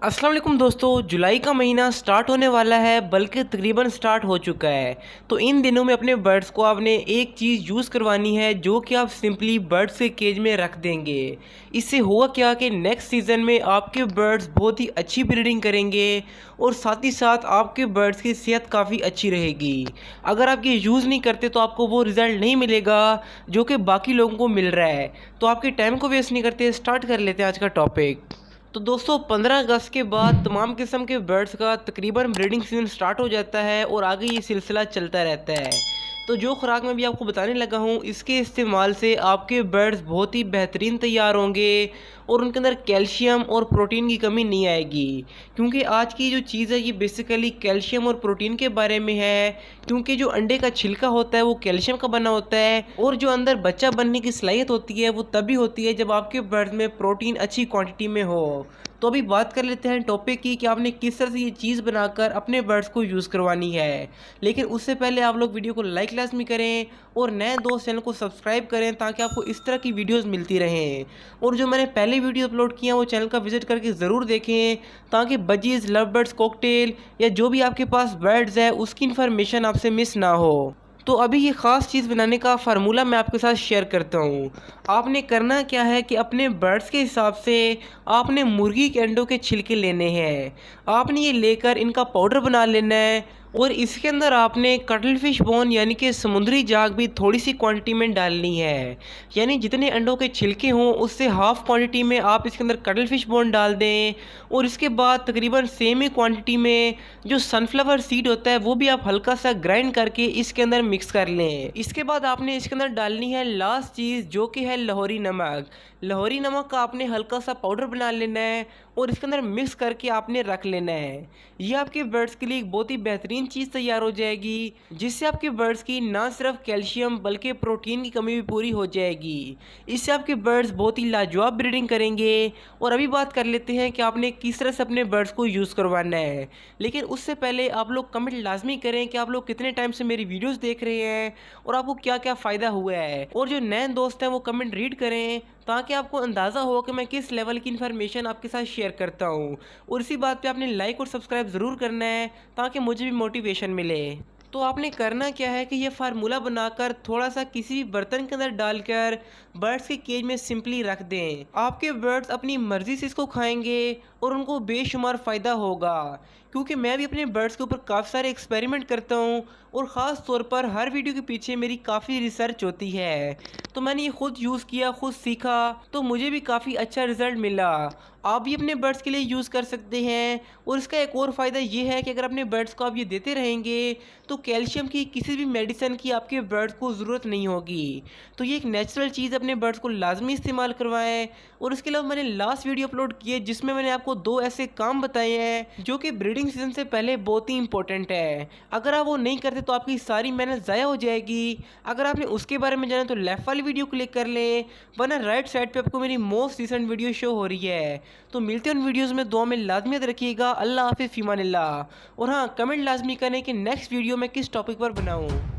अस्सलाम वालेकुम दोस्तों, जुलाई का महीना स्टार्ट होने वाला है, बल्कि तकरीबन स्टार्ट हो चुका है। तो इन दिनों में अपने बर्ड्स को आपने एक चीज़ यूज़ करवानी है जो कि आप सिंपली बर्ड्स के केज में रख देंगे। इससे होगा क्या कि नेक्स्ट सीज़न में आपके बर्ड्स बहुत ही अच्छी ब्रीडिंग करेंगे और साथ ही साथ आपके बर्ड्स की सेहत काफ़ी अच्छी रहेगी। अगर आप ये यूज़ नहीं करते तो आपको वो रिज़ल्ट नहीं मिलेगा जो कि बाकी लोगों को मिल रहा है। तो आपके टाइम को वेस्ट नहीं करते, स्टार्ट कर लेते हैं आज का टॉपिक। तो दोस्तों 15 अगस्त के बाद तमाम किस्म के बर्ड्स का तकरीबन ब्रीडिंग सीजन स्टार्ट हो जाता है और आगे ये सिलसिला चलता रहता है। तो जो खुराक मैं भी आपको बताने लगा हूँ, इसके इस्तेमाल से आपके बर्ड्स बहुत ही बेहतरीन तैयार होंगे और उनके अंदर कैल्शियम और प्रोटीन की कमी नहीं आएगी। क्योंकि आज की जो चीज़ है ये बेसिकली कैल्शियम और प्रोटीन के बारे में है। क्योंकि जो अंडे का छिलका होता है वो कैल्शियम का बना होता है और जो अंदर बच्चा बनने की सलाहियत होती है वो तभी होती है जब आपके बर्ड में प्रोटीन अच्छी क्वांटिटी में हो। तो अभी बात कर लेते हैं टॉपिक की कि आपने किस तरह से ये चीज़ बनाकर अपने बर्ड्स को यूज़ करवानी है। लेकिन उससे पहले आप लोग वीडियो को लाइक लाजमी करें और नए दोस्त चैनल को सब्सक्राइब करें ताकि आपको इस तरह की वीडियोस मिलती रहें। और जो मैंने पहले वीडियो अपलोड किया वो चैनल का विजिट करके ज़रूर देखें ताकि बजीज़, लव बर्ड्स, कॉकटेल या जो भी आपके पास बर्ड्स है उसकी इन्फॉर्मेशन आपसे मिस ना हो। तो अभी ये ख़ास चीज़ बनाने का फार्मूला मैं आपके साथ शेयर करता हूँ। आपने करना क्या है कि अपने बर्ड्स के हिसाब से आपने मुर्गी के अंडों के छिलके लेने हैं। आपने ये लेकर इनका पाउडर बना लेना है और इसके अंदर आपने कटल फिश बोन यानी कि समुद्री जाग भी थोड़ी सी क्वांटिटी में डालनी है। यानी जितने अंडों के छिलके हों उससे हाफ़ क्वांटिटी में आप इसके अंदर कटल फिश बोन डाल दें और इसके बाद तकरीबन सेम ही क्वांटिटी में जो सनफ्लावर सीड होता है वो भी आप हल्का सा ग्राइंड करके इसके अंदर मिक्स कर लें। इसके बाद आपने इसके अंदर डालनी है लास्ट चीज़ जो कि है लाहौरी नमक। लाहौरी नमक का आपने हल्का सा पाउडर बना लेना है और इसके अंदर मिक्स करके आपने रख लेना है। ये आपके बर्ड्स के लिए एक बहुत ही बेहतरीन चीज़ तैयार हो जाएगी जिससे आपके बर्ड्स की ना सिर्फ कैल्शियम बल्कि प्रोटीन की कमी भी पूरी हो जाएगी। इससे आपके बर्ड्स बहुत ही लाजवाब ब्रीडिंग करेंगे। और अभी बात कर लेते हैं कि आपने किस तरह से अपने बर्ड्स को यूज़ करवाना है। लेकिन उससे पहले आप लोग कमेंट लाजमी करें कि आप लोग कितने टाइम से मेरी वीडियोस देख रहे हैं और आपको क्या क्या फ़ायदा हुआ है। और जो नए दोस्त हैं वो कमेंट रीड करें ताकि आपको अंदाज़ा हो कि मैं किस लेवल की इन्फॉर्मेशन आपके साथ शेयर करता हूँ। और इसी बात पे आपने लाइक और सब्सक्राइब ज़रूर करना है ताकि मुझे भी मोटिवेशन मिले। तो आपने करना क्या है कि ये फार्मूला बनाकर थोड़ा सा किसी भी बर्तन के अंदर डालकर बर्ड्स के केज में सिंपली रख दें। आपके बर्ड्स अपनी मर्ज़ी से इसको खाएंगे और उनको बेशुमार फ़ायदा होगा। क्योंकि मैं भी अपने बर्ड्स के ऊपर काफ़ी सारे एक्सपेरिमेंट करता हूँ और ख़ास तौर पर हर वीडियो के पीछे मेरी काफ़ी रिसर्च होती है। तो मैंने ये खुद यूज़ किया, खुद सीखा, तो मुझे भी काफ़ी अच्छा रिज़ल्ट मिला। आप भी अपने बर्ड्स के लिए यूज़ कर सकते हैं। और इसका एक और फ़ायदा ये है कि अगर अपने बर्ड्स को आप ये देते रहेंगे तो कैल्शियम की किसी भी मेडिसिन की आपके बर्ड्स को ज़रूरत नहीं होगी। तो ये एक नेचुरल चीज़ अपने बर्ड्स को लाजमी इस्तेमाल करवाएं। और इसके अलावा मैंने लास्ट वीडियो अपलोड की है जिसमें मैंने आपको 2 ऐसे काम बताए हैं जो कि ब्रीडिंग सीजन से पहले बहुत ही इंपॉर्टेंट है। अगर आप वो नहीं करते तो आपकी सारी मेहनत ज़ाया हो जाएगी। अगर आपने उसके बारे में जाना तो लेफ़्ट वाली वीडियो क्लिक कर लें, वरना राइट साइड पे आपको मेरी मोस्ट रिसेंट वीडियो शो हो रही है। तो मिलते हैं उन वीडियोज़ में, दुआ में लाजमियत रखिएगा। अल्लाह हाफ़िज़, फ़ी अमानिल्लाह। और हाँ, कमेंट लाजमी करें कि नेक्स्ट वीडियो मैं किस टॉपिक पर बनाऊँ।